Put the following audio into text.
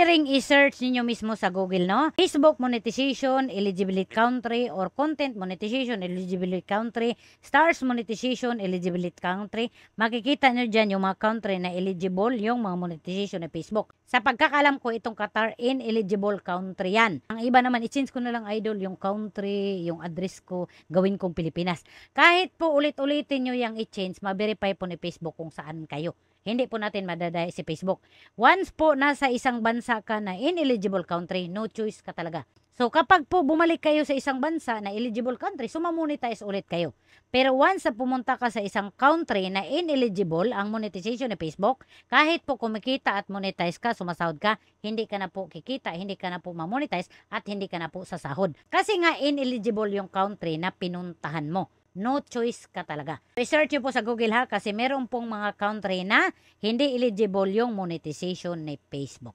Pwede ring i-search ninyo mismo sa Google, no? Facebook monetization, eligibility country, or content monetization, eligibility country, stars monetization, eligibility country. Makikita nyo dyan yung mga country na eligible yung mga monetization ng Facebook. Sa pagkakalam ko, itong Qatar, ineligible country yan. Ang iba naman, i-change ko na lang, idol, yung country, yung address ko, gawin kong Pilipinas. Kahit po ulit-ulitin nyo yung i-change, ma-verify po ni Facebook kung saan kayo. Hindi po natin madadaya si Facebook. Once po nasa isang bansa ka na ineligible country, no choice ka talaga. So kapag po bumalik kayo sa isang bansa na eligible country, sumamonetize ulit kayo. Pero once na pumunta ka sa isang country na ineligible ang monetization ni Facebook, kahit po kumikita at monetize ka, sumasahod ka, hindi ka na po kikita, hindi ka na po mamonetize at hindi ka na po sasahod. Kasi nga ineligible yung country na pinuntahan mo. No choice ka talaga. Research nyo po sa Google ha, kasi meron pong mga country na hindi eligible yung monetization ni Facebook.